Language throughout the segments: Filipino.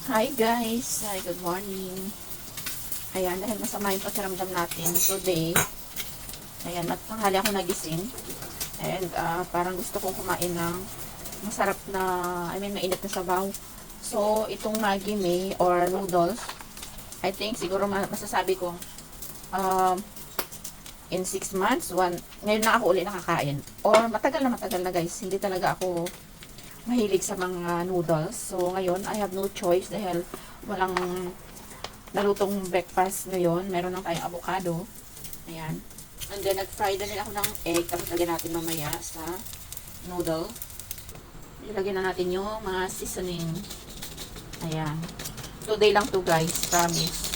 Hi guys! Hi, good morning. Ayan, dahil masama yung pakiramdam natin today. Ayan, tanghali ako nagising. And parang gusto kong kumain ng masarap na, mainit na sabaw. So, itong Maggi Mee or noodles, I think siguro masasabi ko, in 6 months, ngayon na ako ulit nakakain. Or matagal na guys, hindi talaga ako mahilig sa mga noodles. So, ngayon, I have no choice dahil walang nalutong breakfast ngayon. Meron lang tayong avocado. Ayan. And then, nag-fry na rin ako ng egg. Tapos, lagyan natin mamaya sa noodle. Ilagyan na natin yung mga seasoning. Ayan. Today lang to guys. Promise.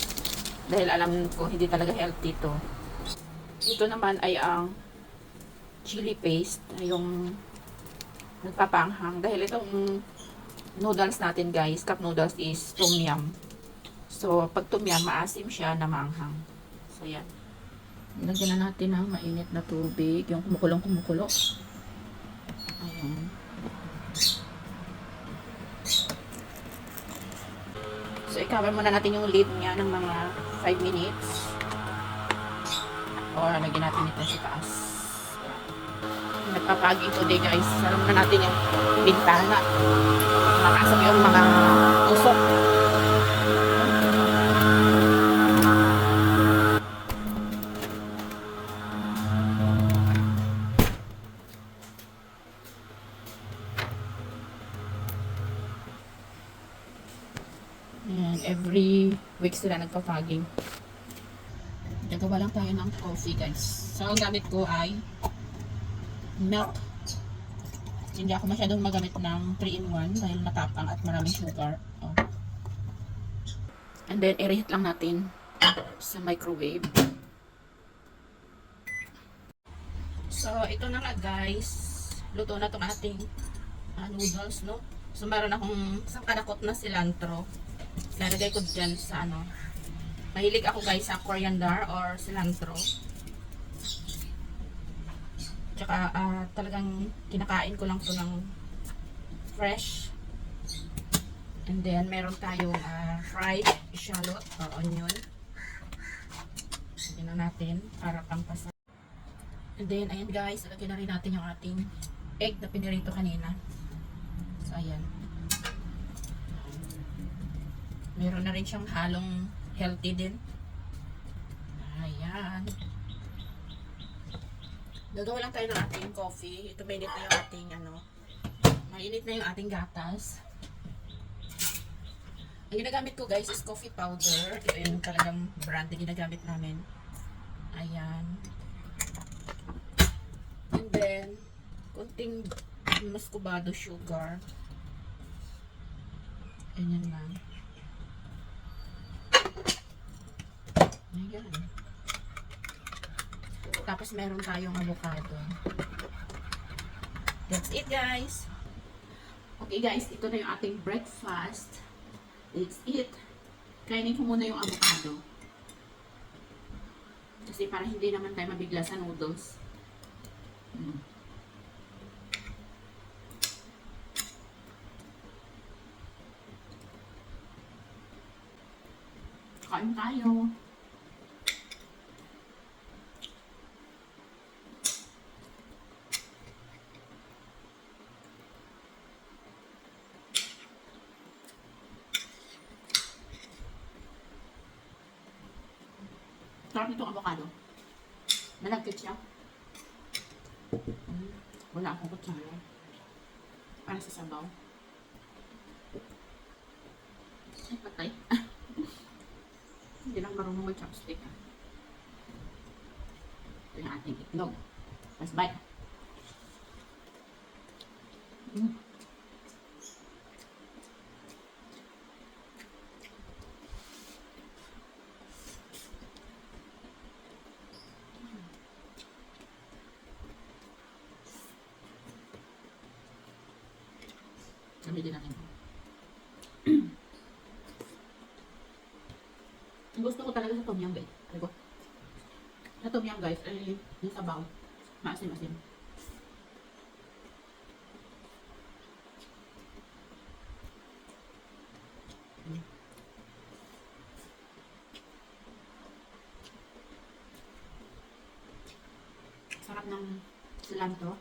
Dahil alam ko, hindi talaga healthy to. Ito naman ay ang chili paste. Yung nagpapanghang. Dahil itong noodles natin guys, cup noodles is tom yum. So, pag tom yum, maasim siya na maanghang. So, yan. Lagyan na natin ng mainit na tubig. Yung kumukulong-kumukulo. Ayan. So, i-cover muna natin yung lid niya ng mga 5 minutes. Or, lagyan natin ito sa taas. Nagpapaging today guys. Salam na natin yung bintana. Makasap yung mga usok. And every week sila nagpapaging. Gagawa lang tayo ng coffee guys. So, ang gamit ko ay milk. Hindi ako masyadong magamit ng 3-in-1 dahil matapang at maraming sugar. Oh. And then, i-reheat lang natin sa microwave. So, ito na nga guys. Luto na itong ating noodles, no? So, meron akong isang kanakot na cilantro. Lalagay ko dyan sa mahilig ako guys sa coriander or cilantro. Tsaka talagang kinakain ko lang to ng fresh. And then meron tayong fried shallot or onion. Lagyan na natin para pampasa. And then ayan guys, lagyan na rin natin yung ating egg na pinirito kanina. So ayan. Meron na rin siyang halong healthy din. Ayan. Gagawa lang tayo ng ating coffee. Ito mainit na yung ating mainit na yung ating gatas. Ang ginagamit ko guys is coffee powder. Ito yung talagang brand na ginagamit namin. Ayan. And then, konting muscovado sugar. Ayan lang. Ayan. Tapos meron tayong avocado. That's it guys. Okay guys, ito na yung ating breakfast. It's it. Kainin ko muna yung avocado. Kasi para hindi naman tayo mabigla sa noodles. Kain tayo. Sarap nitong avocado. Malagkit siya. Wala akong kutsara. Para sa sabaw. Ay, patay. Hindi lang marunong mag-chopstick. Ito yung ating itlog. Let's bite. Sabi din natin. Gusto ko talaga sa tom yum guys. Sa tom yum guys, ay yung sabaw. Maasim-asim. Sarap ng cilantro.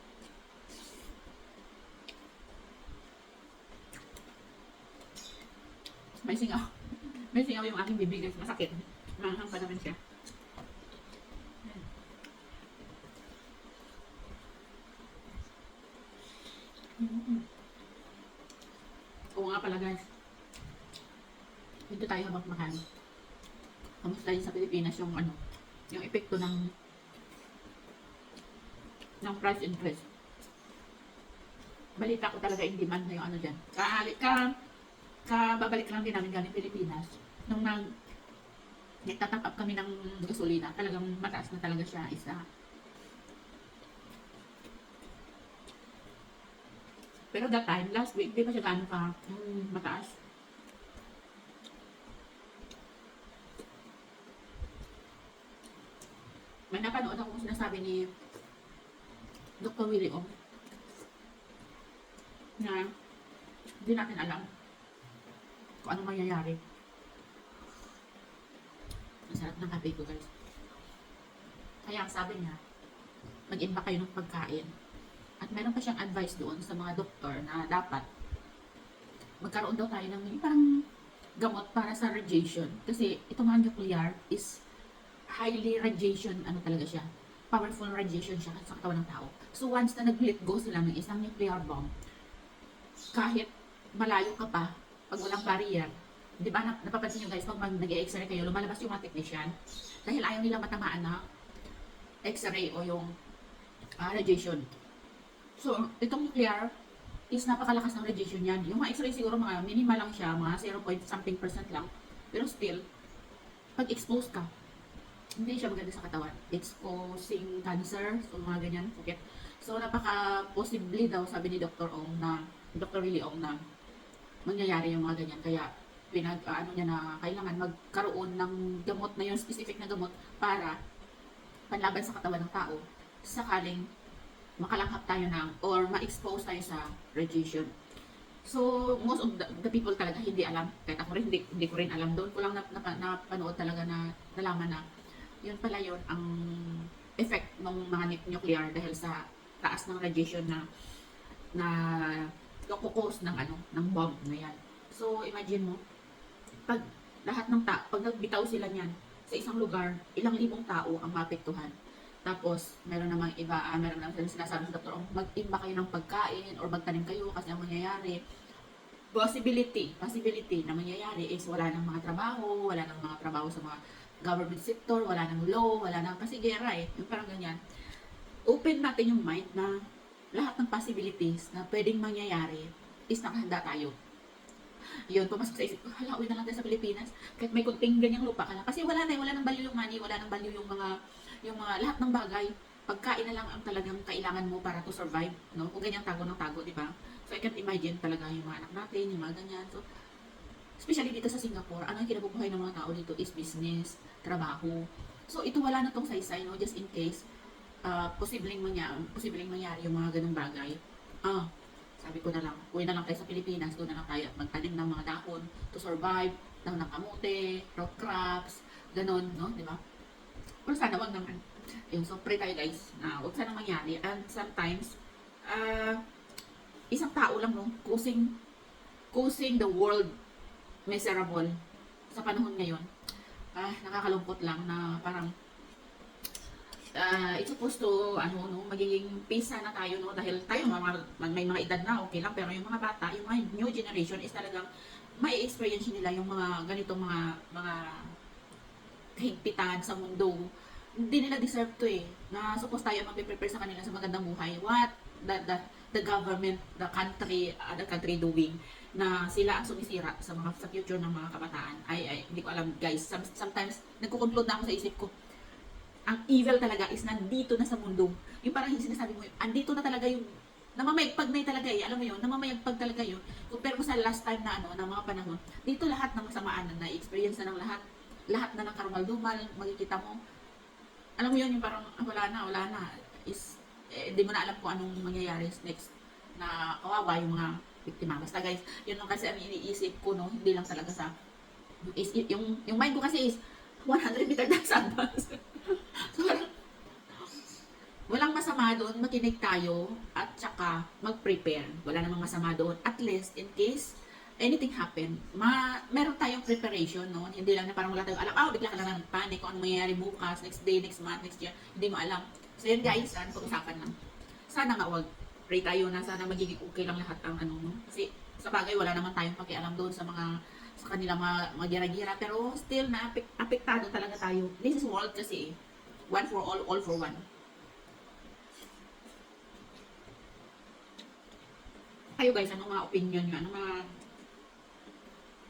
May singaw. May singaw yung aking bibig guys. Masakit. Manghang pa naman siya. Oo nga pala guys. Dito tayo habang kumakain. Kamusta yun sa Pilipinas yung ano, yung epekto ng price increase. Balita ko talaga yung demand na yung ano dyan. Babalik lang din namin galing Pilipinas. Nung nagtatap up kami ng gasolina, talagang mataas na talaga siya isa. Pero that time, last week, di pa siya gaano ka mataas. May napanood ako kung sinasabi ni Dr. Willie Ong na hindi natin alam kung ano mangyayari. Ang sarap ng kape ko guys. Kaya ang sabi niya, mag-imbak kayo ng pagkain. At meron pa siyang advice doon sa mga doktor na dapat magkaroon daw tayo ng parang gamot para sa radiation. Kasi itong mga nuclear is highly radiation, ano talaga siya, powerful radiation siya sa katawan ng tao. So once na nag-let go sila ng isang nuclear bomb, kahit malayo ka pa, pag walang barrier, di ba napapansin nyo guys, pag nag-e-x-ray kayo, lumalabas yung mga technician dahil ayaw nila matamaan na x-ray o yung radiation. So, itong nuclear is napakalakas ng radiation yan. Yung mga x-ray siguro mga minimal lang siya, mga 0.something% lang. Pero still, pag expose ka, hindi siya maganda sa katawan. It's causing cancer, so mga ganyan. Okay. So, napaka-possibly daw, sabi ni Dr. Ong na, Dr. Willie Ong na mangyayari yung mga ganyan. Kaya, ano niya na kailangan magkaroon ng gamot na yung specific na gamot para panlaban sa katawan ng tao sakaling makalanghap tayo ng or ma-expose tayo sa radiation. So, most of the people talaga hindi alam. Kahit ako rin, hindi ko rin alam. Doon ko lang napanood talaga na nalaman na yun pala yun ang effect ng mga nuclear dahil sa taas ng radiation na kukos ng ng bomb na yan. So, imagine mo, pag lahat ng pag nagbitaw sila niyan sa isang lugar, ilang libong tao ang maapektuhan. Tapos, meron namang iba, meron namang sinasabi sa doktor, mag-imba kayo ng pagkain or magtanim kayo kasi ang mangyayari, possibility na mangyayari is wala ng mga trabaho, wala ng mga trabaho sa mga government sector, wala ng law, wala ng kasi gera yung parang ganyan. Open natin yung mind na lahat ng possibilities na pwedeng mangyayari is nakahanda tayo. Yun, pumasok sa isip ko, hala, uwi na lang tayo sa Pilipinas. Kahit may kunting ganyang lupa ka lang. Kasi wala nang value yung money, wala nang value yung mga lahat ng bagay. Pagkain na lang ang talagang kailangan mo para to survive, no? Kung ganyang tago ng tago, di ba? So, I can't imagine talaga yung mga anak natin, yung mga ganyan. So, especially dito sa Singapore, ano yung kinabubuhay ng mga tao dito is business, trabaho. So, ito wala na tong saysay, no? Just in case, posibleng mangyari yung mga ganung bagay. Sabi ko na lang, uwi na lang tayo sa Pilipinas, doon na lang tayo at magtanim ng mga dahon to survive, ng kamote, rock crops, ganun, no? Di ba? Pero sana wag naman. Yung so pray tayo guys, na wag sana mangyari. And sometimes, isang tao lang, no? Causing the world miserable sa panahon ngayon. Nakakalungkot lang na parang it's supposed to, magiging peace na tayo, no? Dahil tayo, may mga edad na, okay lang. Pero yung mga bata, yung mga new generation is talagang may experience nila yung mga ganitong mga kahigpitan sa mundo. Hindi nila deserve to na supposed tayo mag-prepare sa kanila sa magandang buhay. What the government, the country doing na sila ang sumisira sa future ng mga kabataan. Ay, hindi ko alam guys. Sometimes, nagko-conclude na ako sa isip ko, ang evil talaga is nandito na sa mundo. Yung parang sinasabi mo, andito na talaga yung namamayagpag na talaga alam mo yun, namamayagpag talaga yun. Compare mo sa last time na ng mga panahon, dito lahat ng masamaan na experience na ng lahat na ng karumal-dumal, makikita mo. Alam mo yun, yung parang wala na, is, hindi mo na alam kung anong mangyayari next na kawawa yung mga biktima. Basta guys, yun lang kasi ang iniisip ko, no? Hindi lang talaga sa, yung mind ko kasi is 100 meter na sa advance. So, walang masama doon, makinig tayo at saka mag-prepare. Wala namang masama doon. At least, in case anything happen, meron tayong preparation, no? Hindi lang na parang wala tayong alam, bigla ka lang ng panic kung ano mangyayari bukas, next day, next month, next year. Hindi mo alam. So yun guys, pag-usapan lang. Sana nga wag. Pray tayo na sana magiging okay lang lahat ang ano, no? Kasi sa bagay, wala naman tayong pakialam doon sa kanila mga gira-gira. Pero still, apektado talaga tayo. This is world kasi, one for all for one. Kayo guys, anong mga opinion nyo?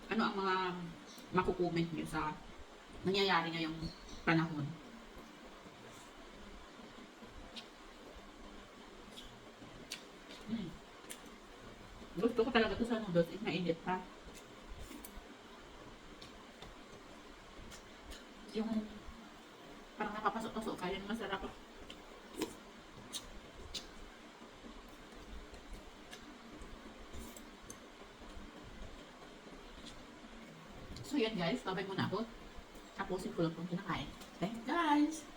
Ano ang mga makukomment nyo sa nangyayari ngayong panahon? Gusto ko talaga to sa noodles, mainit pa. Yung parang napapasok-pasok ka, yun masarap. So yun guys, babay muna ako. Tapusin ko lang itong kinakain. Thanks guys!